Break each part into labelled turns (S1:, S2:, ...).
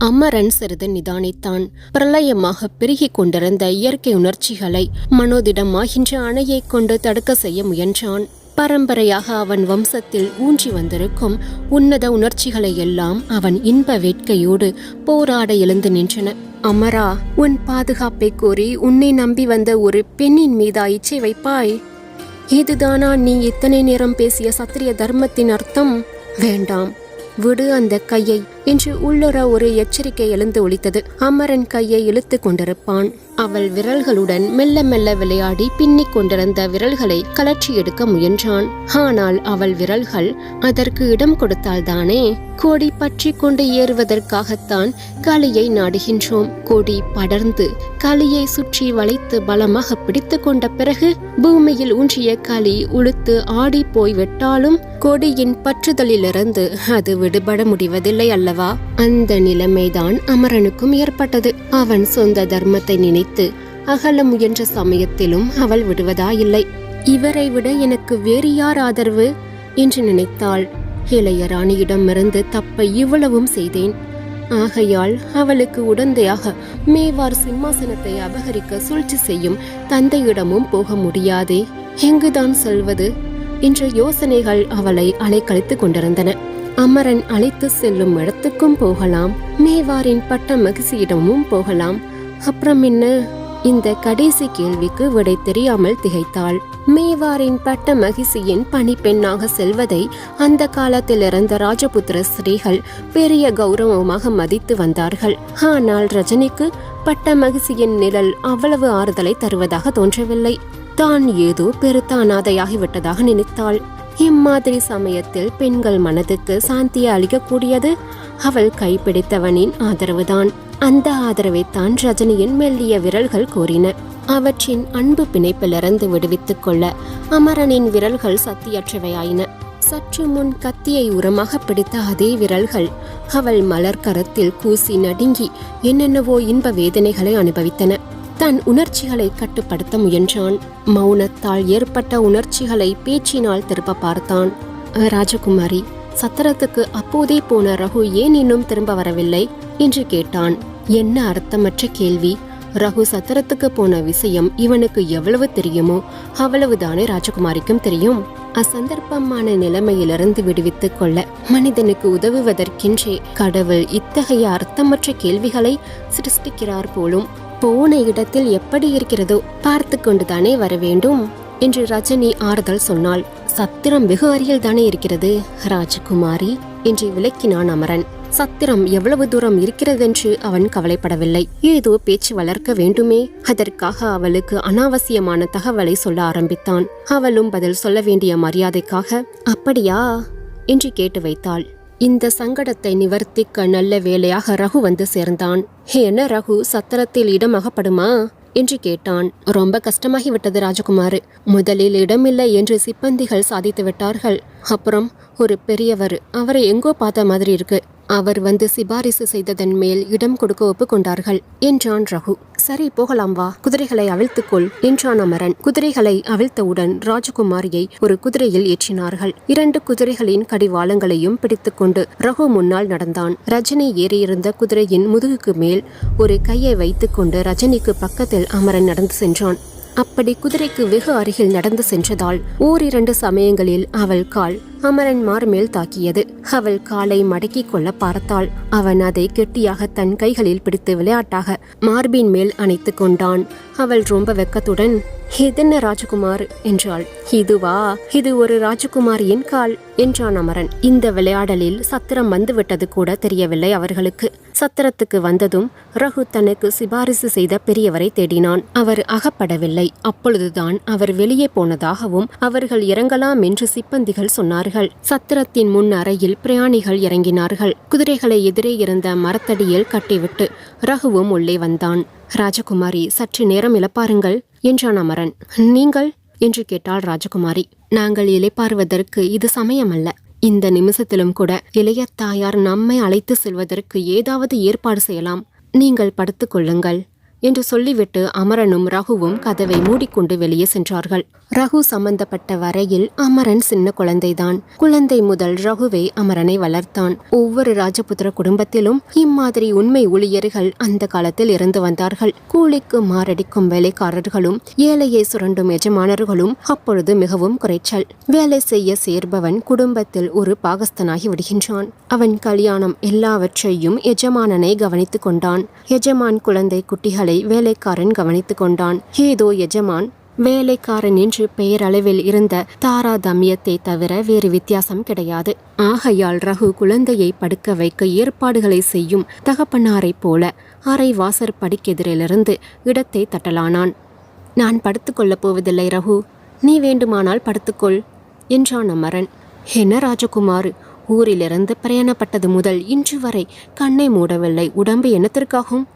S1: அமரன் சிறிது நிதானித்தான். பிரளயமாக பெருகிக் கொண்டிருந்த இயற்கை உணர்ச்சிகளை மனோதிடமாகின்ற அணையை கொண்டு தடுக்க செய்ய முயன்றான். பரம்பரையாக அவன் வம்சத்தில் ஊன்றி வந்திருக்கும் உன்னத உணர்ச்சிகளை எல்லாம் அவன் இன்ப வேட்கையோடு போராட எழுந்து நின்றன. அமரா, உன் பாதுகாப்பை கோரி உன்னை நம்பி வந்த ஒரு பெண்ணின் மீதா இச்சை வைப்பாய்? இதுதானா நீ இத்தனை நேரம் பேசிய சத்திரிய தர்மத்தின் அர்த்தம்? வேண்டாம், விடு அந்த கையை என்று உள்ளுர ஒரு எச்சரிக்கை எழுந்து ஒலித்தது. அமரன் கையை இழுத்து கொண்டிருப்பான். அவள் விரல்களுடன் மெல்ல மெல்ல விளையாடி பின்னிக் கொண்டிருந்த விரல்களை கலற்றி எடுக்க முயன்றான். ஆனால் அவள் விரல்கள் அதற்கு இடம் கொடுத்தால்தானே? கொடி பற்றி கொண்டு ஏறுவதற்காகத்தான் களியை நாடுகின்றோம். கொடி படர்ந்து களியை சுற்றி வளைத்து பலமாக பிடித்து கொண்ட பிறகு பூமியில் ஊன்றிய களி உளுத்து ஆடி போய் விட்டாலும் கொடியின் பற்றுதலிலிருந்து அது விடுபட முடிவதில்லை அல்லவா? அந்த நிலைமைதான் அமரனுக்கும் ஏற்பட்டது. அவன் சொந்த தர்மத்தை நினைத்து அகல முயன்ற சமயத்திலும் அவள் விடுவதாயில்லை. இவரை விட எனக்கு வேறு யார் ஆதரவு என்று நினைத்தாள். இளைய ராணியிடமிருந்து தப்ப இவ்வளவும் செய்தேன். ஆகையால் அவளுக்கு உடந்தையாக மேவார் சிம்மாசனத்தை அபகரிக்க சூழ்ச்சி செய்யும் தந்தையிடமும் போக முடியாதே. எங்குதான் செல்வது என்ற யோசனைகள் அவளை அலைக்கழித்து கொண்டிருந்தன. அமரன் அழைத்து செல்லும் இடத்துக்கும் போகலாம், மேவாரின் பட்ட மகிழ்ச்சியிடமும் போகலாம். அப்புறம் என்ன? இந்த கடைசி கேள்விக்கு விடை தெரியாமல் திகைத்தாள். மேவாரின் பட்ட மகிழ்ச்சியின் பணிப்பெண்ணாக செல்வதை அந்த காலத்தில் இருந்த ராஜபுத்திர ஸ்திரீகள் பெரிய கௌரவமாக மதித்து வந்தார்கள். ஆனால் ரஜினிக்கு பட்ட மகிழ்ச்சியின் நிழல் அவ்வளவு ஆறுதலை தருவதாக தோன்றவில்லை. தான் ஏதோ பெருத்த அனாதையாகிவிட்டதாக நினைத்தாள். இம்மாதிரி சமயத்தில் பெண்கள் மனதுக்கு சாந்தியை அளிக்கக்கூடியது அவள் கைப்பிடித்தவனின் ஆதரவுதான். அந்த ஆதரவைத்தான் ரஜினியின் மெல்லிய விரல்கள் கோரின. அவற்றின் அன்பு பிணைப்பிலிருந்து விடுவித்துக் கொள்ள அமரனின் விரல்கள் சக்தியற்றவையாயின. சற்று முன் கத்தியை உரமாக பிடித்த அதே விரல்கள் அவள் மலர்கரத்தில் கூசி நடுங்கி என்னென்னவோ இன்ப வேதனைகளை அனுபவித்தன. தன் உணர்ச்சிகளை கட்டுப்படுத்த முயன்றான். மௌனத்தால் ஏற்பட்ட உணர்ச்சிகளை பேச்சினால் திருப்ப பார்த்தான். ராஜகுமாரி, சத்திரத்துக்கு அப்போதே போன ரகு ஏன் இன்னும் திரும்ப வரவில்லை என்று கேட்டான். என்ன அர்த்தமற்ற கேள்வி! ரகு சத்திரத்துக்கு போன விஷயம் இவனுக்கு எவ்வளவு தெரியுமோ அவ்வளவுதானே ராஜகுமாரிக்கும் தெரியும். அசந்தர்ப்பமான நிலைமையிலிருந்து விடுவித்துக் கொள்ள மனிதனுக்கு உதவுவதற்கென்றே கடவுள் இத்தகைய அர்த்தமற்ற கேள்விகளை சிருஷ்டிக்கிறார் போலும். போன இடத்தில் எப்படி இருக்கிறதோ பார்த்து கொண்டுதானே வர வேண்டும் என்று ரஜினி ஆறுதல் சொன்னாள். சத்திரம் வெகு அருகில் தானே இருக்கிறது ராஜகுமாரி என்று விளக்கினான் அமரன். சத்திரம் எவ்வளவு தூரம் இருக்கிறதென்று அவன் கவலைப்படவில்லை. ஏதோ பேச்சு வளர்க்க வேண்டுமே, அதற்காக அவளுக்கு அனாவசியமான தகவலை சொல்ல ஆரம்பித்தான். அவளும் பதில் சொல்ல வேண்டிய மரியாதைக்காக அப்படியா என்று கேட்டு வைத்தாள். இந்த சங்கடத்தை நிவர்த்திக்க நல்ல வேளையாக ரகு வந்து சேர்ந்தான். என்ன ரகு, சத்திரத்தில் இடம் அகப்படுமா என்று கேட்டான். ரொம்ப கஷ்டமாகிவிட்டது ராஜகுமார். முதலில் இடமில்லை என்று சிப்பந்திகள் சாதித்து விட்டார்கள். அப்புறம் ஒரு பெரியவர், அவரை எங்கோ பார்த்த மாதிரி இருக்கு, அவர் வந்து சிபாரிசு செய்ததன் மேல் இடம் கொடுக்க ஒப்புக்கொண்டார்கள் என்றான் ரகு. சரி, போகலாம் வா, குதிரைகளை அவிழ்த்துக்கொள் என்றான் அமரன். குதிரைகளை அவிழ்த்தவுடன் ராஜகுமாரியை ஒரு குதிரையில் ஏற்றினார்கள். 2 குதிரைகளின் கடிவாளங்களையும் பிடித்துக்கொண்டு ரகு முன்னால் நடந்தான். ரஜினி ஏறியிருந்த குதிரையின் முதுகுக்கு மேல் ஒரு கையை வைத்துக்கொண்டு ரஜினிக்கு பக்கத்தில் அமரன் நடந்து சென்றான். அப்படி குதிரைக்கு வெகு அருகில் நடந்து சென்றதால் ஓரிரண்டு சமயங்களில் அவள் கால் அமரன் மார்மேல் தாக்கியது. அவள் காலை மடக்கிக் கொள்ள பார்த்தாள். அவன் அதை கெட்டியாக தன் கைகளில் பிடித்து விளையாட்டாக மார்பின் மேல் அணைத்து கொண்டான். அவள் ரொம்ப வெக்கத்துடன், இதென்ன ராஜகுமார் என்றாள். இதுவா, இது ஒரு ராஜகுமாரியின் கால் என்றான் அமரன். இந்த விளையாடலில் சத்திரம் வந்துவிட்டது கூட தெரியவில்லை அவர்களுக்கு. சத்திரத்துக்கு வந்ததும் ரகு தனக்கு சிபாரிசு செய்த பெரியவரை தேடினான். அவர் அகப்படவில்லை. அப்பொழுதுதான் அவர் வெளியே போனதாகவும் அவர்கள் இறங்கலாம் என்று சிப்பந்திகள் சொன்னார்கள். சத்திரத்தின் முன் அறையில் பிரயாணிகள் இறங்கினார்கள். குதிரைகளை எதிரே இருந்த மரத்தடியில் கட்டிவிட்டு ரகுவும் உள்ளே வந்தான். ராஜகுமாரி, சற்று நேரம் இளைப்பாருங்கள் என்றான் அமரன். நீங்கள் என்று கேட்டாள் ராஜகுமாரி. நாங்கள் இளைப்பாறுவதற்கு இது சமயமல்ல. இந்த நிமிஷத்திலும் கூட இளைய தாயார் நம்மை அழைத்து செல்வதற்கு ஏதாவது ஏற்பாடு செய்யலாம். நீங்கள் படுத்துக் கொள்ளுங்கள் என்று சொல்லிவிட்டு அமரனும் ரகுவும் கதவை மூடிக்கொண்டு வெளியே சென்றார்கள். ரகு சம்பந்தப்பட்ட வரையில் அமரன் சின்ன குழந்தைதான். குழந்தை முதல் ரகுவை அமரனை வளர்த்தான். ஒவ்வொரு ராஜபுத்திர குடும்பத்திலும் இம்மாதிரி உண்மை ஊழியர்கள் அந்த காலத்தில் இருந்து வந்தார்கள். கூலிக்கு மாரடிக்கும் வேலைக்காரர்களும் ஏழையை சுரண்டும் எஜமானர்களும் அப்பொழுது மிகவும் குறைச்சல். வேலை செய்ய சேர்பவன் குடும்பத்தில் ஒரு பாகஸ்தனாகி விடுகின்றான். அவன் கல்யாணம் எல்லாவற்றையும் எஜமானனை கவனித்துக் கொண்டான். எஜமான் குழந்தை குட்டிகளை வேலைக்காரன் கவனித்துக் கொண்டான். ஏதோ எஜமான் வேலைக்காரன் என்று பெயரளவில் இருந்த தாராதமியத்தை தவிர வேறு வித்தியாசம் கிடையாது. ஆகையால் ரகு குழந்தையை படுக்க வைக்க ஏற்பாடுகளை செய்யும் தகப்பனாரைப் போல அரை வாசற்படிக்கெதிரிலிருந்து இடத்தை தட்டலானான். நான் படுத்துக்கொள்ளப் போவதில்லை ரகு, நீ வேண்டுமானால் படுத்துக்கொள் என்றான் அமரன். என்ன ராஜகுமார், ஊரிலிருந்து பிரயாணப்பட்டது முதல் இன்று வரை கண்ணை மூடவில்லை, உடம்பு என்னத்திற்காகும்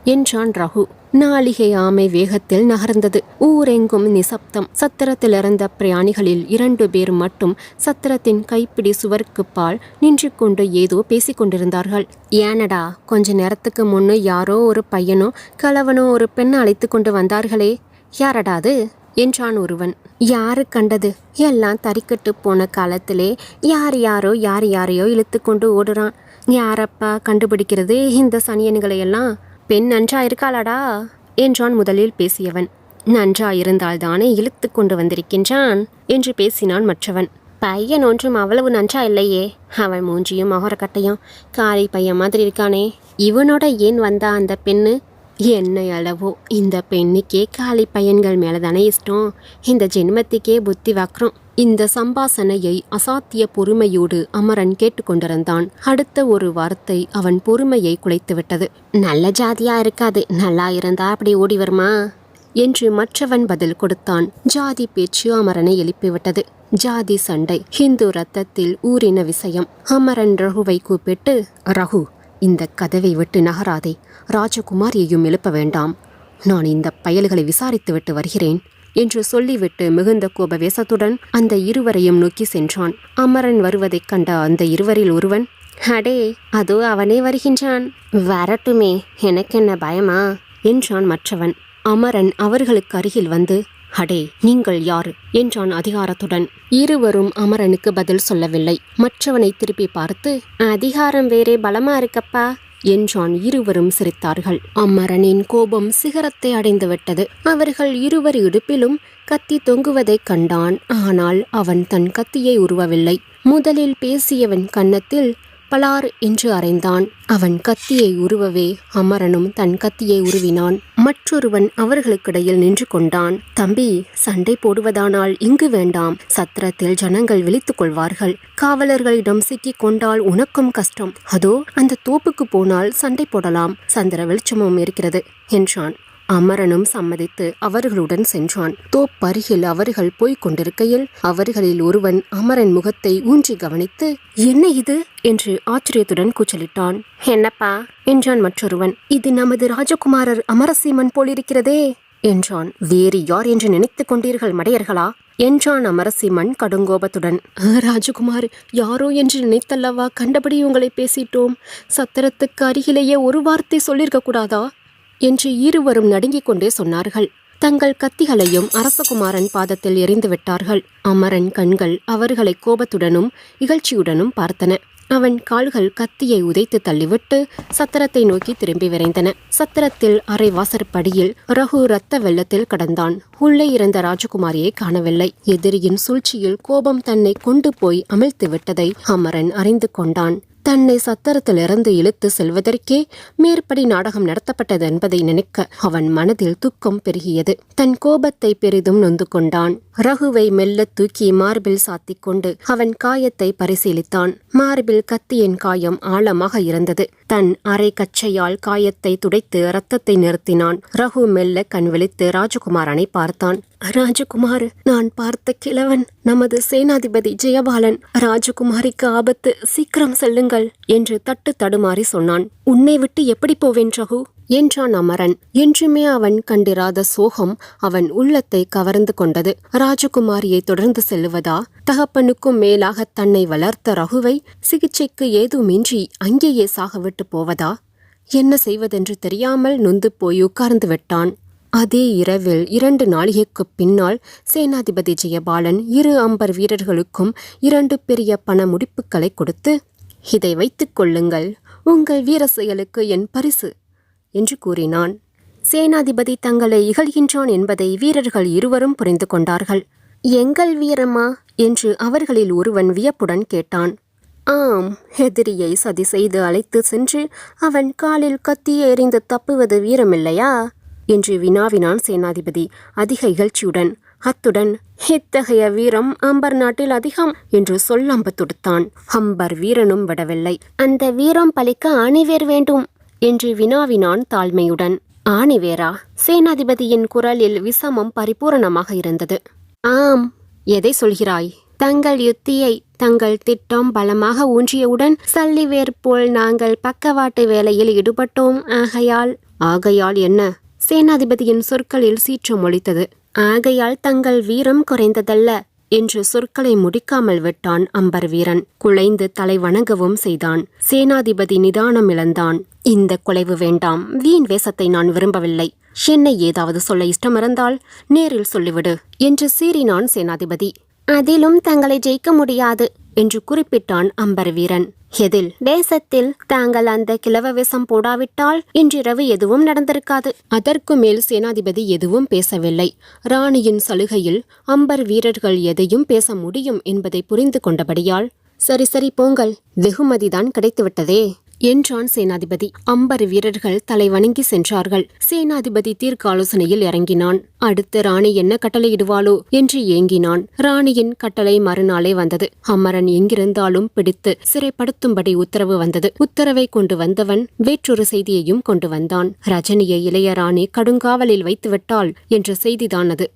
S1: என்றான் ரகு. நாளிகை ஆமை வேகத்தில் நகர்ந்தது. ஊரெங்கும் நிசப்தம். சத்திரத்திலிருந்த பிரயாணிகளில் 2 பேர் மட்டும் சத்திரத்தின் கைப்பிடி சுவருக்கு பால் நின்று கொண்டு ஏதோ பேசிக் கொண்டிருந்தார்கள். ஏனடா, கொஞ்ச நேரத்துக்கு முன்னு யாரோ ஒரு பையனோ கலவனோ ஒரு பெண்ணை அழைத்து கொண்டு வந்தார்களே, யாரடாது என்றான் ஒருவன். யாரு கண்டது, எல்லாம் தறிக்கட்டு போன காலத்திலே யாரையோ இழுத்து கொண்டு ஓடுறான். யாரப்பா கண்டுபிடிக்கிறது இந்த சனியன்களையெல்லாம்? பெண் நன்றா இருக்காளாடா என்றான் முதலில் பேசியவன். நன்றாயிருந்தால்தானே இழுத்து கொண்டு வந்திருக்கின்றான் என்று பேசினான் மற்றவன். பையன் ஒன்றும் அவ்வளவு நன்றா இல்லையே, அவன் மூஞ்சியும் மொகரக்கட்டையும் காரி பையன் மாதிரி இருக்கானே. இவனோட ஏன் வந்தா அந்த பெண்ணு? என்ன அளவோ இந்த பெண்ணுக்கே காலி பையன்கள் மேலதானே இஷ்டம். இந்த ஜென்மத்துக்கே புத்தி வாக்குறோம். இந்த சம்பாசனையை அசாத்திய பொறுமையோடு அமரன் கேட்டுக்கொண்டிருந்தான். அடுத்த ஒரு வார்த்தை அவன் பொறுமையை குலைத்துவிட்டது. நல்ல ஜாதியா இருக்காது, நல்லா இருந்தா அப்படி ஓடி வருமா என்று மற்றவன் பதில் கொடுத்தான். ஜாதி பேச்சு அமரனை எழுப்பிவிட்டது. ஜாதி சண்டை ஹிந்து ரத்தத்தில் ஊறின விஷயம். அமரன் ரகுவை கூப்பிட்டு, ரகு, இந்த கதவை விட்டு நகராதே, ராஜகுமாரியையும் எழுப்ப வேண்டாம், நான் இந்த பயல்களை விசாரித்துவிட்டு வருகிறேன் என்று சொல்லிவிட்டு மிகுந்த கோபவேசத்துடன் அந்த இருவரையும் நோக்கி சென்றான். அமரன் வருவதைக் கண்ட அந்த இருவரில் ஒருவன், அடே, அதோ அவனே வருகின்றான், வரட்டுமே, எனக்கென்ன பயமா என்றான் மற்றவன். அமரன் அவர்களுக்கு அருகில் வந்து, அடே, நீங்கள் யார் என்றான் அதிகாரத்துடன். இருவரும் அமரனுக்கு பதில் சொல்லவில்லை. மற்றவனை திருப்பி பார்த்து, அதிகாரம் வேறே பலமா இருக்கப்பா என்றான். இருவரும் சிரித்தார்கள். அமரனின் கோபம் சிகரத்தை அடைந்துவிட்டது. அவர்கள் இருவர் இடுப்பிலும் கத்தி தொங்குவதைக் கண்டான். ஆனால் அவன் தன் கத்தியை உருவவில்லை. முதலில் பேசியவன் கன்னத்தில் பலார் என்று அறைந்தான். அவன் கத்தியை உருவவே அமரனும் தன் கத்தியை உருவினான். மற்றொருவன் அவர்களுக்கிடையில் நின்று கொண்டான். தம்பி, சண்டை போடுவதானால் இங்கு வேண்டாம், சத்திரத்தில் ஜனங்கள் விழித்துக் கொள்வார்கள். காவலர்களிடம் சிக்கிக் கொண்டால் உனக்கும் கஷ்டம். அதோ அந்த தோப்புக்கு போனால் சண்டை போடலாம், சந்திர வெளிச்சமும் இருக்கிறது என்றான். அமரனும் சம்மதித்து அவர்களுடன் சென்றான். தோப்பருகில் அவர்கள் போய்க் கொண்டிருக்கையில் அவர்களில் ஒருவன் அமரன் முகத்தை ஊன்றி கவனித்து, என்ன இது என்று ஆச்சரியத்துடன் கூச்சலிட்டான். என்னப்பா என்றான் மற்றொருவன். இது நமது ராஜகுமாரர் அமரசீமன் போலிருக்கிறதே என்றான். வேறு யார் என்று நினைத்து கொண்டீர்கள் மடையர்களா என்றான் அமரசீமன் கடுங்கோபத்துடன். ராஜகுமார், யாரோ என்று நினைத்தல்லவா கண்டபடி உங்களை பேசிட்டோம். சத்திரத்துக்கு அருகிலேயே ஒரு வார்த்தை சொல்லியிருக்க கூடாதா என்று இருவரும் நடுங்கிக் கொண்டே சொன்னார்கள். தங்கள் கத்திகளையும் அரசகுமாரன் பாதத்தில் எறிந்து விட்டார்கள். அமரன் கண்கள் அவர்களை கோபத்துடனும் இகழ்ச்சியுடனும் பார்த்தன. அவன் கால்கள் கத்தியை உதைத்து தள்ளிவிட்டு சத்திரத்தை நோக்கி திரும்பி விரைந்தன. சத்திரத்தில் அரை வாசற்படியில் ரகு இரத்த வெள்ளத்தில் கடந்தான். உள்ளே இருந்த ராஜகுமாரியை காணவில்லை. எதிரியின் சூழ்ச்சியில் கோபம் தன்னை கொண்டு போய் அமிழ்த்து விட்டதை அமரன் அறிந்து கொண்டான். தன்னை சத்திரத்திலிருந்து இழுத்து செல்வதற்கே மேற்படி நாடகம் நடத்தப்பட்டது என்பதை நினைக்க அவன் மனதில் துக்கம் பெருகியது. தன் கோபத்தை பெரிதும் நொந்து கொண்டான். ரகுவை மெல்ல தூக்கி மார்பில் சாத்திக் கொண்டு அவன் காயத்தை பரிசீலித்தான். மார்பில் கத்தியின் காயம் ஆழமாக இருந்தது. தன் அரை கச்சையால் காயத்தை துடைத்து இரத்தத்தை நிறுத்தினான். ரகு மெல்ல கண் விழித்து ராஜகுமாரனை பார்த்தான். ராஜகுமார், நான் பார்த்த கிழவன் நமது சேனாதிபதி ஜெயபாலன். ராஜகுமாரிக்கு ஆபத்து, சீக்கிரம் செல்லுங்கள் என்று தட்டு தடுமாறி சொன்னான். உன்னை விட்டு எப்படி போவேன் ரகு என்றான் அமரன். என்றுமே அவன் கண்டிராத சோகம் அவன் உள்ளத்தை கவர்ந்து கொண்டது. ராஜகுமாரியை தொடர்ந்து செல்லுவதா? தகப்பனுக்கும் மேலாக தன்னை வளர்த்த ரகுவை சிகிச்சைக்கு ஏதுமின்றி அங்கேயே சாகவிட்டு போவதா? என்ன செய்வதென்று தெரியாமல் நொந்து போய் உட்கார்ந்து விட்டான். அதே இரவில் 2 நாளிகைக்குப் பின்னால் சேனாதிபதி ஜெயபாலன் 2 அம்பர் வீரர்களுக்கும் 2 பெரிய பண முடிப்புகளை கொடுத்து, இதை வைத்துக் கொள்ளுங்கள், உங்கள் வீர செயலுக்கு என் பரிசு என்று கூறினான். சேனாதிபதி தங்களை இகழ்கின்றான் என்பதை வீரர்கள் இருவரும் புரிந்து கொண்டார்கள். எங்கள் வீரமா என்று அவர்களில் ஒருவன் வியப்புடன் கேட்டான். ஆம், எதிரியை சதி செய்து அழைத்து சென்று அவன் காலில் கத்தியை எறிந்து தப்புவது வீரமில்லையா என்று வினாவினான் சேனாதிபதி அதிக இகழ்ச்சியுடன். அத்துடன், இத்தகைய வீரம் அம்பர் நாட்டில் அதிகம் என்று சொல்லம்பு தொடுத்தான். அம்பர் வீரனும் விடவில்லை. அந்த வீரம் பலிக்க ஆணிவேர் வேண்டும் என்று வினாவினான் தாழ்மையுடன். ஆணிவேரா? சேனாதிபதியின் குரலில் விஷமம் பரிபூரணமாக இருந்தது. ஆம். எதை சொல்கிறாய்? தங்கள் யுத்தியை, தங்கள் திட்டம் பலமாக ஊன்றியவுடன் சல்லிவேர் போல் நாங்கள் பக்கவாட்டு வேலையில் ஈடுபட்டோம். ஆகையால் என்ன? சேனாதிபதியின் சொற்களில் சீற்றம் ஒலித்தது. ஆகையால் தங்கள் வீரம் குறைந்ததல்ல என்று சொற்களை முடிக்காமல் விட்டான் அம்பர் வீரன். குலைந்து தலை வணங்கவும் செய்தான். சேனாதிபதி நிதானம் இழந்தான். இந்த குலைவு வேண்டாம். வீண் வேஷத்தை நான் விரும்பவில்லை. என்னை ஏதாவது சொல்ல இஷ்டமிருந்தால் நேரில் சொல்லிவிடு என்று சீறினான் சேனாதிபதி. அதிலும் தங்களை ஜெயிக்க முடியாது என்று குறிப்பிட்டான் அம்பர் வீரன். எதில்? தேசத்தில். தாங்கள் அந்த கிழவ வேஷம் போடாவிட்டால் இன்றிரவு எதுவும் நடந்திருக்காது. அதற்கு மேல் சேனாதிபதி எதுவும் பேசவில்லை. ராணியின் சலுகையில் அம்பர் வீரர்கள் எதையும் பேச முடியும் என்பதை புரிந்து கொண்டபடியால், சரி போங்கள், வெகுமதிதான் கிடைத்துவிட்டதே என்றான் சேனாதிபதி. அம்பர் வீரர்கள் தலை வணங்கி சென்றார்கள். சேனாதிபதி தீர்க்க ஆலோசனையில் இறங்கினான். அடுத்து ராணி என்ன கட்டளையிடுவாளோ என்று ஏங்கினான். ராணியின் கட்டளை மறுநாளே வந்தது. அமரன் எங்கிருந்தாலும் பிடித்து சிறைப்படுத்தும்படி உத்தரவு வந்தது. உத்தரவை கொண்டு வந்தவன் வேற்றொரு செய்தியையும் கொண்டு வந்தான். ரஜினியை இளைய ராணி கடுங்காவலில் வைத்துவிட்டாள் என்ற செய்திதான் அது.